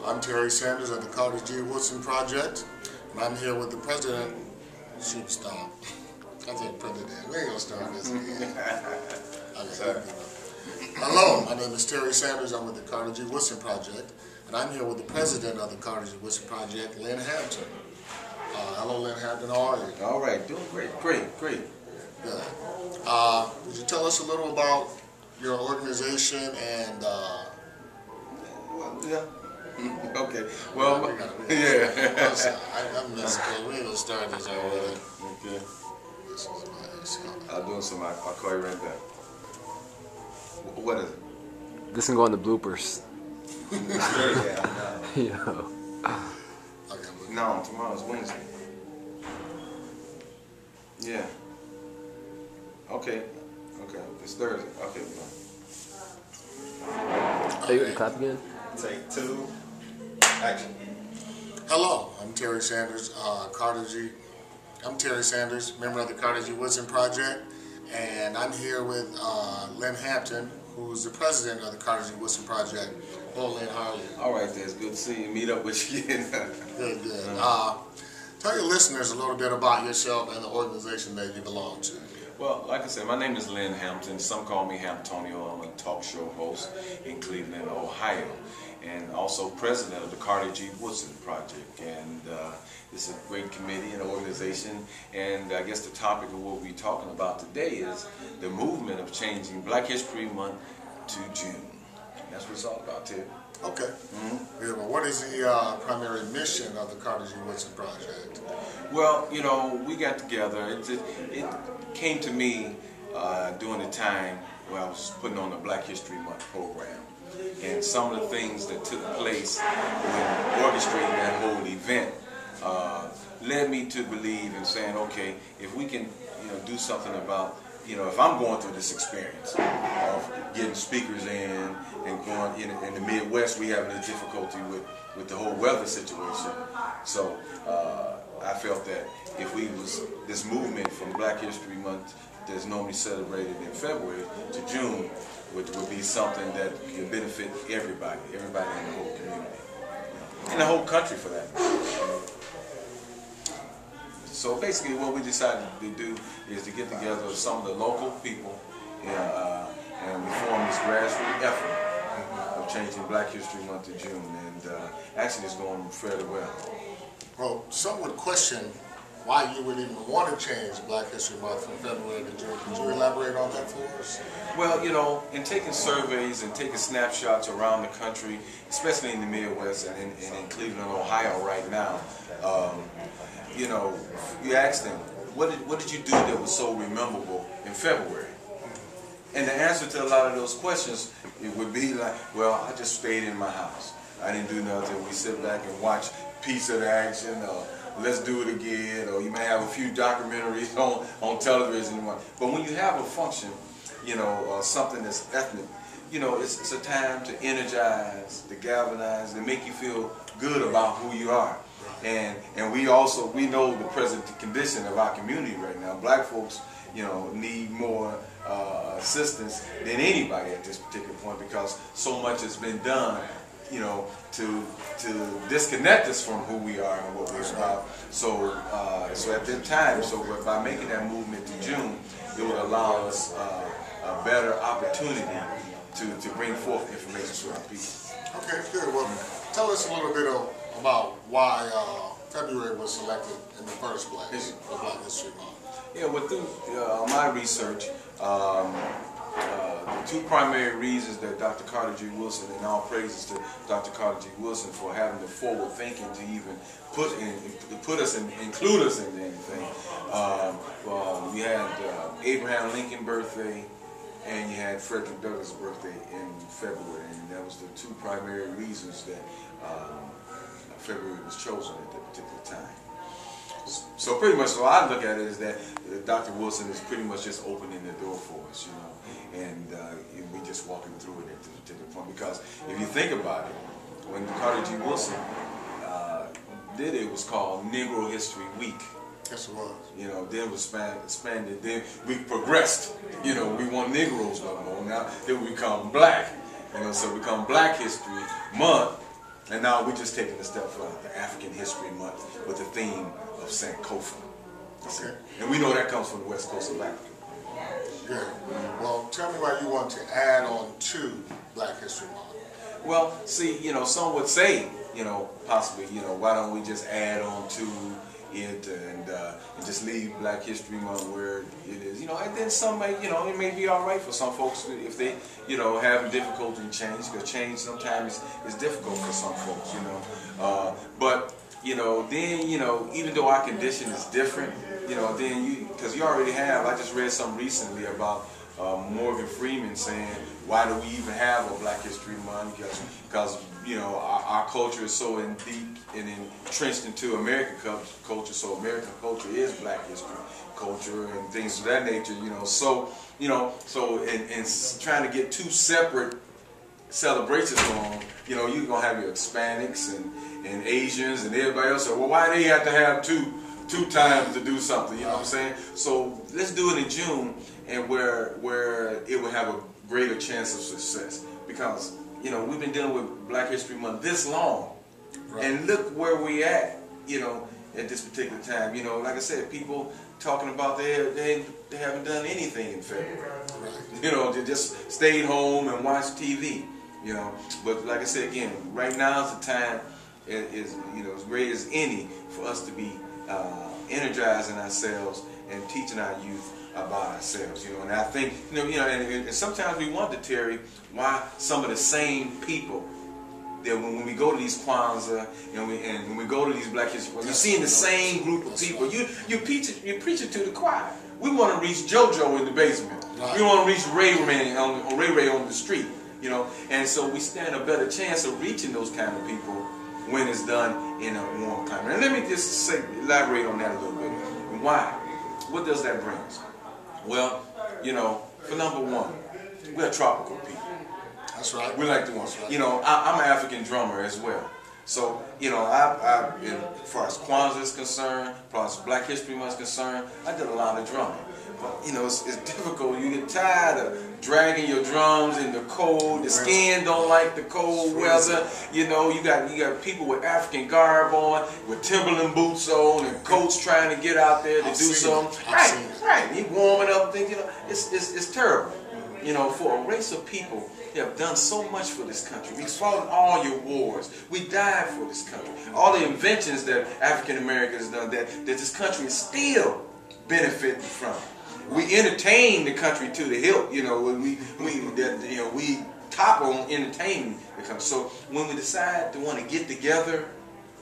I'm Terry Sanders of the Carter G. Woodson Project, and I'm here with the president. Shoot, stop. I said president. We ain't gonna start this again. Okay. Hello, my name is Terry Sanders. I'm with the Carter G. Woodson Project, and I'm here with the president of the Carter G. Woodson Project, Lynn Hampton. Hello, Lynn Hampton. How are you? All right, doing great. Good. Would you tell us a little about your organization and? Yeah. Okay. Well, yeah. I'm messing. We ain't gonna start this already. Okay. I'll do some. I'll call you right back. What is it? This can go on the bloopers. Yeah. Okay, no, tomorrow's Wednesday. Yeah. Okay. It's Thursday. Okay. Are you gonna clap again? Take two. Action. Hello, I'm Terry Sanders, I'm Terry Sanders, member of the Carter G. Woodson Project, and I'm here with Lynn Hampton, who's the president of the Carter G. Woodson Project. Hello, Lynn, how are you? All right, it's good to see you. Meet up with you again. Good. Tell your listeners a little bit about yourself and the organization that you belong to. Well, like I said, my name is Lynn Hampton. Some call me Hamptonio. I'm a talk show host in Cleveland, Ohio, and also president of the Carter G. Woodson Project. And it's a great committee and organization. And I guess the topic of what we're talking about today is the movement of changing Black History Month to June. That's what it's all about, too. Okay. Yeah, well, what is the primary mission of the Carter G. Woodson Project? Well, you know, we got together. It came to me during the time where I was putting on the Black History Month program. And some of the things that took place when orchestrating that whole event led me to believe in saying, okay, if we can, do something about, if I'm going through this experience of getting speakers in and going in the Midwest, we having a difficulty with the whole weather situation. So I felt that if this movement from Black History Month that's normally celebrated in February to June would be something that can benefit everybody in the whole community, and the whole country for that. So basically what we decided to do is to get together some of the local people and we formed this grassroots effort of changing Black History Month to June, and actually it's going fairly well. Well, some would question why you would even want to change Black History Month from February to June. Could you elaborate on that for us? Well, in taking surveys and taking snapshots around the country, especially in the Midwest and in Cleveland, Ohio right now, you ask them, what did you do that was so memorable in February? And the answer to a lot of those questions, it would be like, well, I just stayed in my house. I didn't do nothing. We sit back and watch Piece of the Action, or Let's Do It Again, or you may have a few documentaries on television. But when you have a function, something that's ethnic, it's a time to energize, to galvanize, to make you feel good about who you are. And we know the present condition of our community right now. Black folks, need more assistance than anybody at this particular point, because so much has been done, to disconnect us from who we are and what we're about. So at that time, by making that movement to June, it would allow us a better opportunity to bring forth information to our people. Okay, good. Well, tell us a little bit about why February was selected in the first place for Black History Month. Yeah, well, through my research, the two primary reasons that Dr. Carter G. Woodson, and all praises to Dr. Carter G. Woodson for having the forward thinking to even include us in anything. You had Abraham Lincoln's birthday, and you had Frederick Douglass' birthday in February, and that was the two primary reasons that February was chosen at that particular time. So pretty much, so I look at it is that Dr. Woodson is pretty much just opening the door for us, and we just walking through it at this particular point. Because if you think about it, when Carter G. Woodson did it, it was called Negro History Week. Yes, it was. Then it was expanded. Then we progressed. We want Negroes no more. Now then we become Black. So we become Black History Month. And now we're just taking a step further, the African History Month with the theme of Sankofa. Okay. And we know that comes from the west coast of Africa. Good. Well, tell me why you want to add on to Black History Month. Well, see, some would say, possibly, why don't we just add on to it and just leave Black History Month where it is, and then some may, it may be all right for some folks if they, have difficulty in change, because change sometimes is difficult for some folks, but, then, even though our condition is different, then because you already have, I just read something recently about Morgan Freeman saying, why do we even have a Black History Month? Because our culture is so deep and entrenched into American culture, so American culture is Black history culture and things of that nature, So, and trying to get two separate celebrations going, you're going to have your Hispanics and Asians and everybody else. So, well, why they have to have two times to do something, you know what I'm saying? So let's do it in June, and where it will have a greater chance of success, because we've been dealing with Black History Month this long, right. And look where we at at this particular time. Like I said, people talking about they haven't done anything in February, right. They just stayed home and watched TV, but like I said again, right now is the time is as great as any for us to be energizing ourselves and teaching our youth about ourselves, and I think, and sometimes we wonder, Terry, why some of the same people that when we go to these Kwanzaa and when we go to these Black History Month, you're seeing the same group of people. You preach it to the choir. We want to reach JoJo in the basement. Right. We want to reach Ray Ray on the street, and so we stand a better chance of reaching those kind of people when it's done in a warm climate. And let me just elaborate on that a little bit. Why? What does that bring us? Well, for number one, we're tropical people. That's right. We like the ones. Right. I'm an African drummer as well. So, as far as Kwanzaa is concerned, as far as Black History Month is concerned, I did a lot of drumming. But, it's difficult. You get tired of dragging your drums in the cold. The skin don't like the cold weather. You got people with African garb on, with Timberland boots on, and coats trying to get out there to do something. Right. You warming up things. It's terrible. For a race of people that have done so much for this country. We fought all your wars. We died for this country. All the inventions that African Americans done that this country is still benefiting from. We entertain the country to the hilt. We top on entertaining the country. So when we decide to want to get together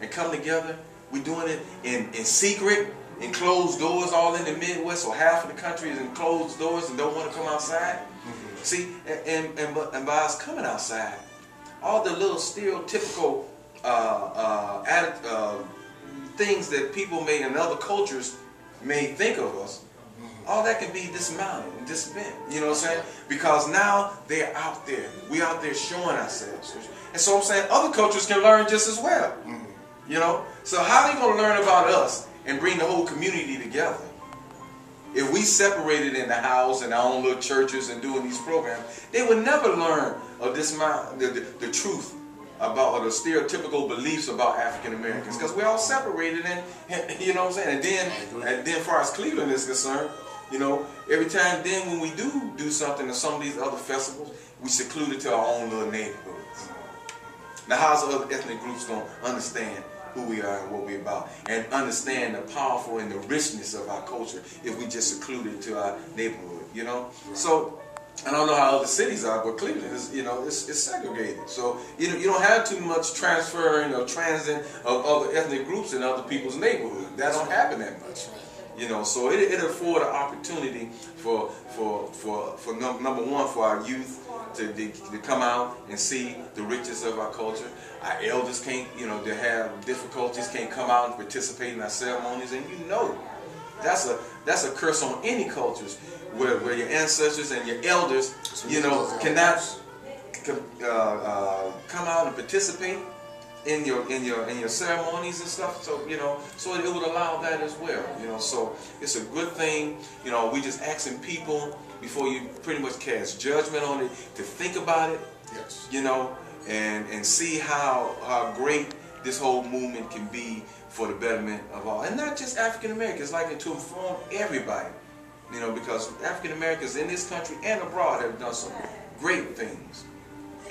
and come together, we're doing it in secret, in closed doors, all in the Midwest. So half of the country is in closed doors and don't want to come outside. See, and by us coming outside, all the little stereotypical things that people in other cultures may think of us, all that can be dismounted and disbent. You know what I'm saying? Because now they're out there. We out there showing ourselves. And so I'm saying other cultures can learn just as well. So how are they going to learn about us and bring the whole community together? If we separated in the house and our own little churches and doing these programs, they would never learn of the truth about, or the stereotypical beliefs about African Americans, because we're all separated, and you know what I'm saying. And then, as far as Cleveland is concerned, every time then when we do something at some of these other festivals, we seclude it to our own little neighborhoods. Now, how's the other ethnic groups going to understand who we are and what we're about, and understand the powerful and the richness of our culture if we just seclude it to our neighborhood, So, I don't know how other cities are, but Cleveland is, it's segregated. So, you don't have too much transferring or transit of other ethnic groups in other people's neighborhood. That don't happen that much. So it afford an opportunity for number one, for our youth to come out and see the richness of our culture. Our elders can't, they have difficulties, can't come out and participate in our ceremonies, and that's a curse on any cultures where your ancestors and your elders, cannot come out and participate in your ceremonies and stuff. So so it would allow that as well. So it's a good thing. We just asking people before you pretty much cast judgment on it to think about it. Yes. and see how great this whole movement can be for the betterment of all, and not just African Americans, like to inform everybody, you know, because African Americans in this country and abroad have done some great things.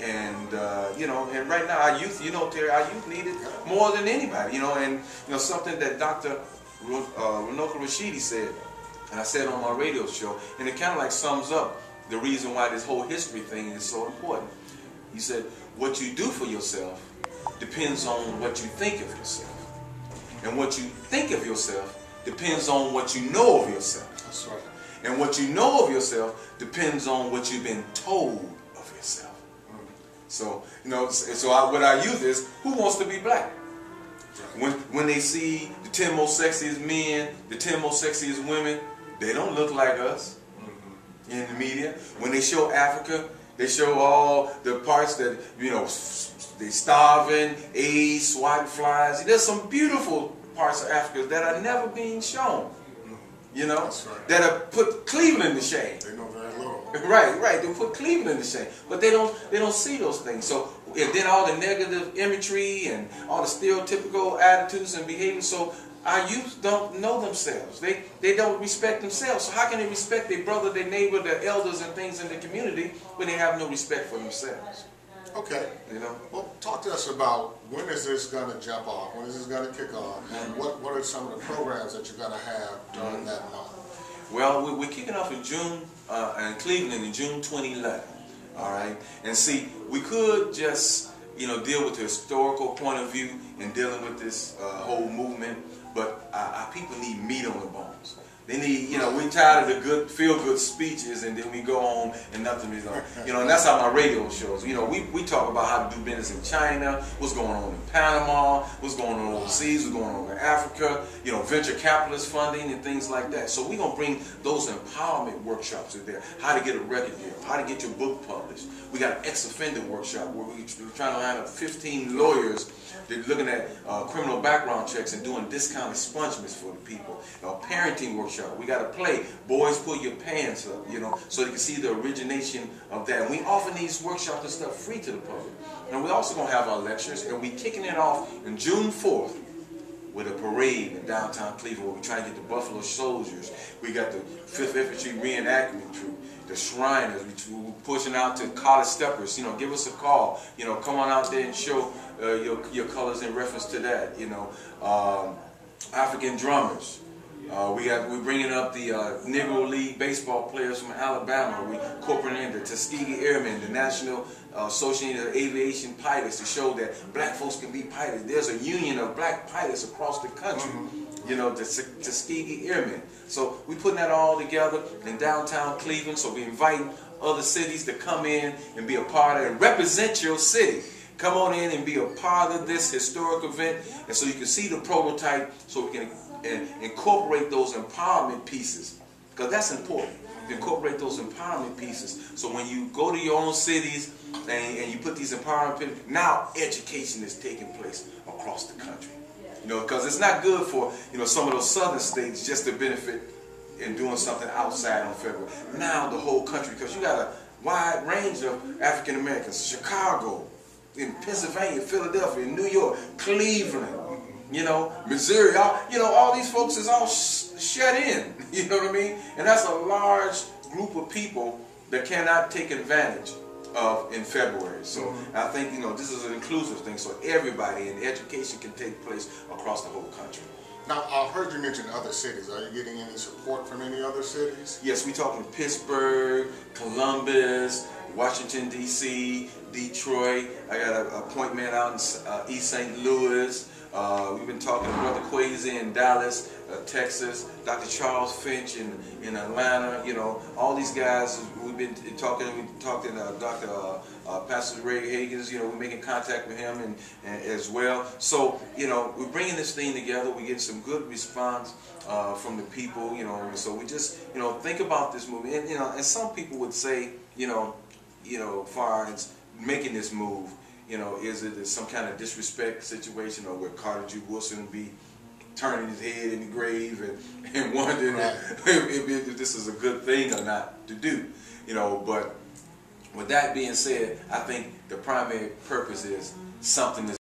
And you know, and right now our youth, you know, Terry, our youth need it more than anybody, you know. And you know, something that Dr. Runoka Rashidi said, and I said on my radio show, and it kind of like sums up the reason why this whole history thing is so important. He said, what you do for yourself depends on what you think of yourself, and what you think of yourself depends on what you know of yourself. That's right. And what you know of yourself depends on what you've been told of yourself. So, you know, what our youth is, who wants to be black? When they see the 10 most sexiest men, the 10 most sexiest women, they don't look like us in the media. When they show Africa, they show all the parts that, you know, they starving, AIDS, swatting flies. There's some beautiful parts of Africa that are never being shown. You know, right. That have put Cleveland to shame. They know very little. Right. They put Cleveland to shame, but they don't see those things. So, and then all the negative imagery and all the stereotypical attitudes and behaviors. So our youth don't know themselves. They don't respect themselves. So how can they respect their brother, their neighbor, their elders, and things in the community when they have no respect for themselves? Okay. You know. Well, talk to us about when is this going to jump off? When is this going to kick off? And what are some of the programs that you're going to have during that month? Well, we're kicking off in June in Cleveland in June 2011. All right. And see, we could just, you know, deal with the historical point of view in dealing with this whole movement, but our people need meat on the bones. They need, you know, we're tired of the good, feel-good speeches, and then we go home and nothing is on. You know, and that's how my radio shows. You know, we talk about how to do business in China, what's going on in Panama, what's going on overseas, what's going on in Africa, you know, venture capitalist funding and things like that. So we're going to bring those empowerment workshops in there. How to get a record deal, how to get your book published. We got an ex-offender workshop where we're trying to line up 15 lawyers. They're looking at criminal background checks and doing discount expungements for the people. A parenting workshop. We got to play Boys Pull Your Pants Up, you know, so they can see the origination of that. And we offer these workshops and stuff free to the public. And we're also going to have our lectures, and we're kicking it off on June 4th with a parade in downtown Cleveland where we try to get the Buffalo Soldiers. We got the 5th Infantry Reenactment Troop, the Shriners. We're pushing out to college steppers. You know, give us a call. You know, come on out there and show your colors in reference to that. You know, African drummers. We're bringing up the Negro League baseball players from Alabama. We're incorporating the Tuskegee Airmen, the National Association of Aviation Pilots, to show that black folks can be pilots. There's a union of black pilots across the country. You know, the Tuskegee Airmen. So we're putting that all together in downtown Cleveland. So we're inviting other cities to come in and be a part of it and represent your city. Come on in and be a part of this historic event, and so you can see the prototype, so we can incorporate those empowerment pieces, because that's important. Incorporate those empowerment pieces, so when you go to your own cities and you put these empowerment pieces, now education is taking place across the country. You know, because it's not good for, you know, some of those southern states just to benefit in doing something outside on February. Now the whole country, because you got a wide range of African Americans, Chicago, in Pennsylvania, Philadelphia, New York, Cleveland, you know, Missouri, all these folks is all shut in, you know what I mean? And that's a large group of people that cannot take advantage of in February. So I think, you know, this is an inclusive thing, so everybody in education can take place across the whole country. Now, I heard you mention other cities. Are you getting any support from any other cities? Yes, we're talking Pittsburgh, Columbus, Washington, D.C., Detroit. I got an appointment out in East St. Louis. We've been talking to Brother Quasi in Dallas, Texas, Dr. Charles Finch in Atlanta. You know, all these guys, we've been talking to Dr. Pastor Ray Higgins. You know, we're making contact with him and as well. So, you know, we're bringing this thing together. We're getting some good response from the people, you know. So we just, you know, think about this movie. And, you know, and some people would say, you know, far as making this move, you know, is it some kind of disrespect situation, or where Carter G. Woodson would be turning his head in the grave and wondering if this is a good thing or not to do, you know. But with that being said, I think the primary purpose is something is